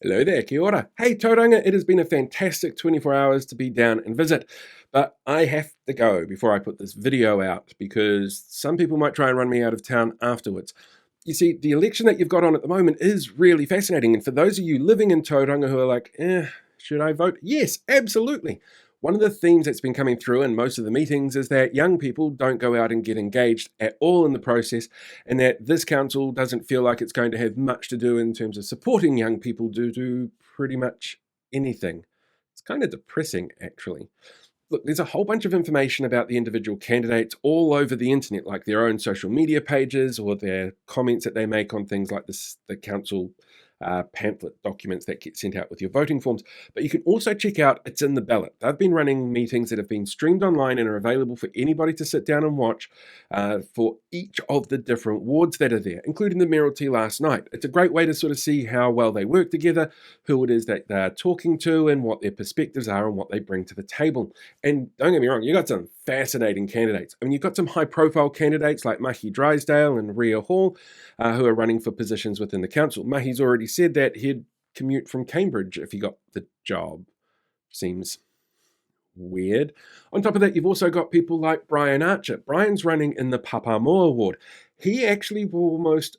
Hello there, kia ora. Hey Tauranga, it has been a fantastic 24 hours to be down and visit, but I have to go before I put this video out because some people might try and run me out of town afterwards. You see, the election that you've got on at the moment is really fascinating, and for those of you living in Tauranga who are like, should I vote? Yes, absolutely. One of the themes that's been coming through in most of the meetings is that young people don't go out and get engaged at all in the process, and that this council doesn't feel like it's going to have much to do in terms of supporting young people to do pretty much anything. It's kind of depressing, actually. Look, there's a whole bunch of information about the individual candidates all over the internet, like their own social media pages or their comments that they make on things like the council pamphlet documents that get sent out with your voting forms. But you can also check out It's in the Ballot. They've been running meetings that have been streamed online and are available for anybody to sit down and watch for each of the different wards that are there, including the mayoralty last night. It's a great way to sort of see how well they work together, who it is that they're talking to, and what their perspectives are and what they bring to the table. And don't get me wrong, you've got some fascinating candidates. I mean, you've got some high-profile candidates like Mahi Drysdale and Rhea Hall, who are running for positions within the council. Mahi's already said that he'd commute from Cambridge if he got the job. Seems weird. On top of that, you've also got people like Brian Archer. Brian's running in the Papamoa ward. He actually almost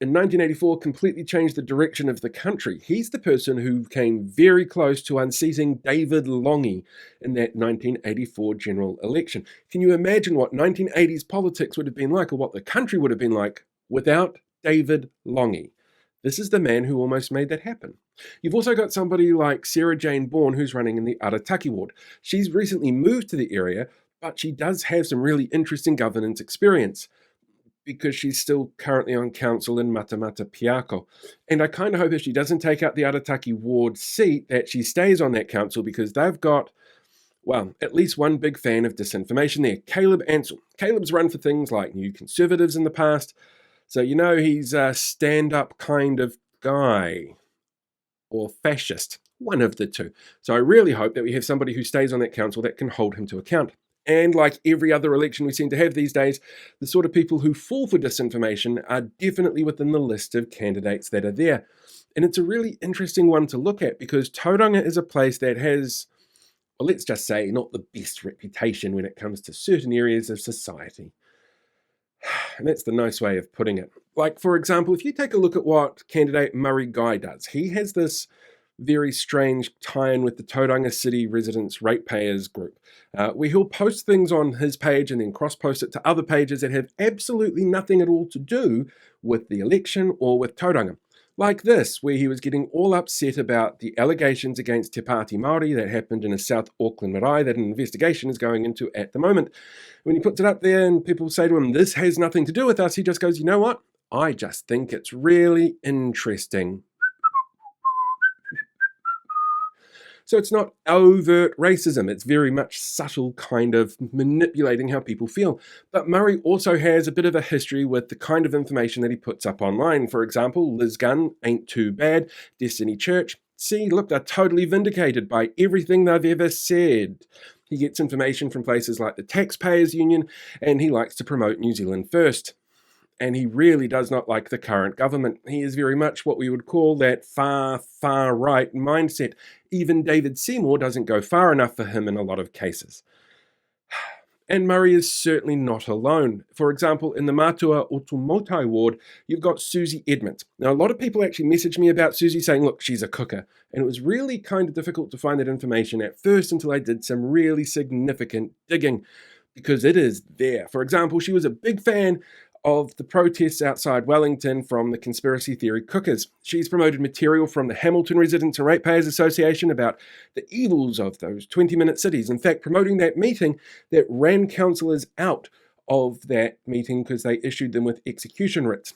in 1984 completely changed the direction of the country. He's the person who came very close to unseating David Lange in that 1984 general election. Can you imagine what 1980s politics would have been like, or what the country would have been like without David Lange? This is the man who almost made that happen. You've also got somebody like Sarah Jane Bourne, who's running in the Arataki ward. She's recently moved to the area, but she does have some really interesting governance experience, because she's still currently on council in Matamata Piako. And I kind of hope if she doesn't take out the Arataki ward seat, that she stays on that council, because they've got, well, at least one big fan of disinformation there, Caleb Ansell. Caleb's run for things like New Conservatives in the past, so you know he's a stand-up kind of guy, or fascist, one of the two. So I really hope that we have somebody who stays on that council that can hold him to account. And like every other election we seem to have these days, the sort of people who fall for disinformation are definitely within the list of candidates that are there. And it's a really interesting one to look at, because Tauranga is a place that has, well, let's just say, not the best reputation when it comes to certain areas of society. And that's the nice way of putting it. Like, for example, if you take a look at what candidate Murray Guy does, he has this very strange tie-in with the Tauranga City Residents Ratepayers group, where he'll post things on his page and then cross-post it to other pages that have absolutely nothing at all to do with the election or with Tauranga. Like this, where he was getting all upset about the allegations against Te Pāti Māori that happened in a South Auckland marae that an investigation is going into at the moment. When he puts it up there and people say to him, this has nothing to do with us, he just goes, you know what? I just think it's really interesting. So it's not overt racism, it's very much subtle kind of manipulating how people feel. But Murray also has a bit of a history with the kind of information that he puts up online. For example, Liz Gunn, Ain't Too Bad, Destiny Church. See, look, they're totally vindicated by everything they've ever said. He gets information from places like the Taxpayers Union, and he likes to promote New Zealand First. And he really does not like the current government. He is very much what we would call that far right mindset. Even David Seymour doesn't go far enough for him in a lot of cases. And Murray is certainly not alone. For example, in the Matua Otumotai ward, you've got Susie Edmont. Now, a lot of people actually messaged me about Susie saying, look, she's a cooker. And it was really kind of difficult to find that information at first until I did some really significant digging, because it is there. For example, she was a big fan of the protests outside Wellington from the conspiracy theory cookers. She's promoted material from the Hamilton Residents and Ratepayers Association about the evils of those 20-minute cities. In fact, promoting that meeting that ran councillors out of that meeting because they issued them with execution writs.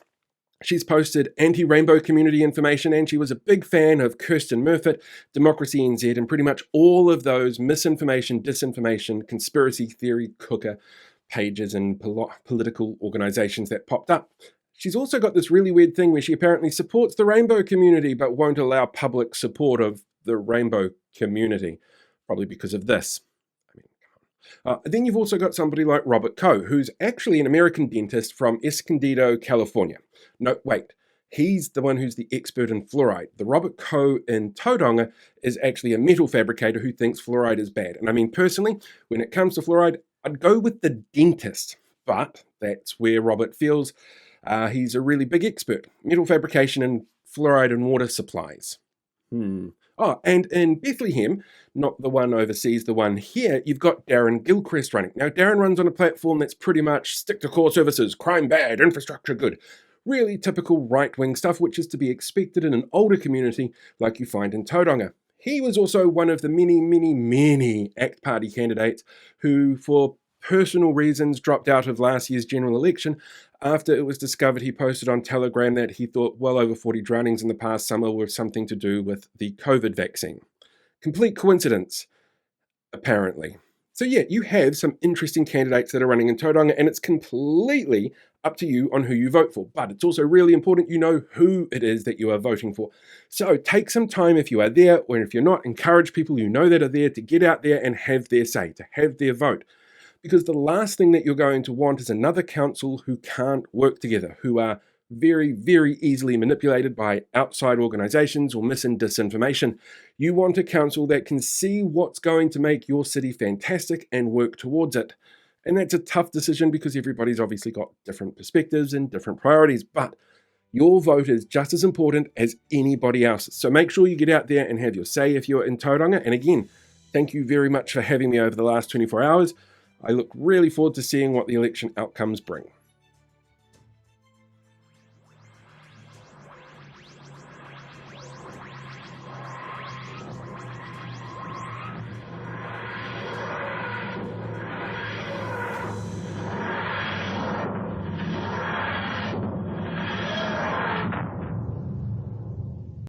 She's posted anti-rainbow community information, and she was a big fan of Kirsten Murfitt, Democracy NZ, and pretty much all of those misinformation, disinformation, conspiracy theory cooker pages and political organizations that popped up. She's also got this really weird thing where she apparently supports the rainbow community but won't allow public support of the rainbow community, probably because of this. Then you've also got somebody like Robert Coe, who's actually an American dentist from Escondido, California. No, wait, He's the one who's the expert in fluoride. The Robert Coe in Tauranga is actually a metal fabricator who thinks fluoride is bad. And I mean, personally, when it comes to fluoride, I'd go with the dentist. But that's where Robert feels he's a really big expert. Metal fabrication and fluoride and water supplies. Oh, and in Bethlehem, not the one overseas, the one here, you've got Darren Gilmour running. Now, Darren runs on a platform that's pretty much stick to core services, crime bad, infrastructure good. Really typical right-wing stuff, which is to be expected in an older community like you find in Tauranga. He was also one of the many ACT Party candidates who, for personal reasons, dropped out of last year's general election after it was discovered he posted on Telegram that he thought well over 40 drownings in the past summer were something to do with the COVID vaccine. Complete coincidence, apparently. So yeah, you have some interesting candidates that are running in Tauranga, and it's completely up to you on who you vote for. But it's also really important you know who it is that you are voting for. So take some time if you are there, or if you're not, encourage people you know that are there to get out there and have their say, to have their vote. Because the last thing that you're going to want is another council who can't work together, who are very easily manipulated by outside organisations or mis and disinformation. You want a council that can see what's going to make your city fantastic and work towards it. And that's a tough decision because everybody's obviously got different perspectives and different priorities, but your vote is just as important as anybody else's. So make sure you get out there and have your say if you're in Tauranga. And again, thank you very much for having me over the last 24 hours. I look really forward to seeing what the election outcomes bring.